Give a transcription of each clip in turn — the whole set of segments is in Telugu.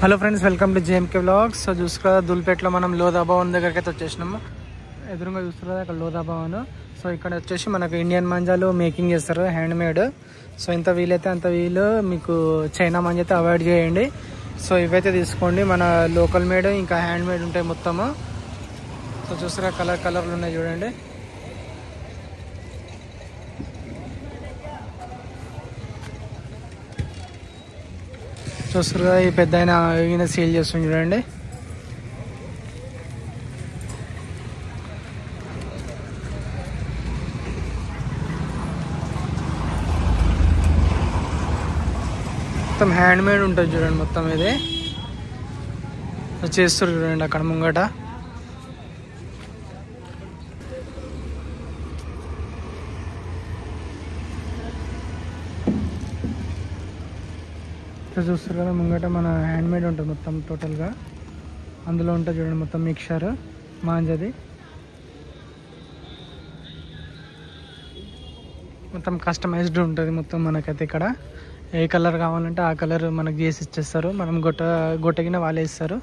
Hello friends, welcome to JMK vlogs. So చూసుకురా దుల్పేటలో మనం లోధా భవన్ దగ్గరికి అయితే వచ్చేసినాము. ఎదురుగా చూస్తున్నారు అక్కడ లోధా భవన్. సో ఇక్కడ వచ్చేసి మనకు ఇండియన్ మంజాలు మేకింగ్ చేస్తారు, హ్యాండ్ మేడ్. సో ఇంత వీలైతే అంత వీలు, మీకు చైనా మంజ అయితే అవాయిడ్ చేయండి. సో ఇవైతే తీసుకోండి, మన లోకల్ మేడ్ ఇంకా హ్యాండ్ మేడ్ ఉంటాయి మొత్తము. సో చూస్తారా కలర్లు ఉన్నాయి చూడండి. చూస్తారు కదా, ఈ పెద్ద ఆయన సేల్ చేస్తుంది చూడండి. మొత్తం హ్యాండ్ మేడ్ ఉంటుంది చూడండి, మొత్తం ఇది చేస్తారు చూడండి అక్కడ ముంగట. చూస్తారు కదా ముంగట మన హ్యాండ్ మేడ్ ఉంటుంది మొత్తం టోటల్గా. అందులో ఉంటుంది చూడండి మొత్తం మిక్చర్ మాంజది. మొత్తం కస్టమైజ్డ్ ఉంటుంది మొత్తం. మనకైతే ఇక్కడ ఏ కలర్ కావాలంటే ఆ కలర్ మనకు చేసి ఇచ్చేస్తారు. మనం గొట్టగిన వాళ్ళే ఇస్తారు.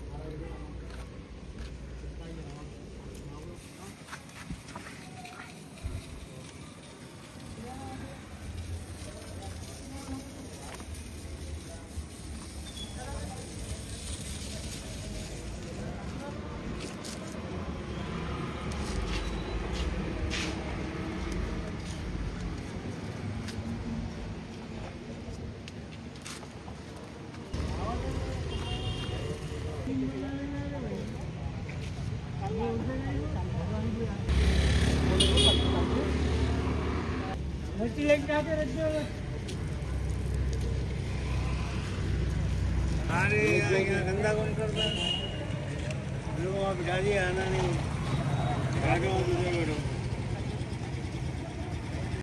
गंदा कौन करता है? आना नहीं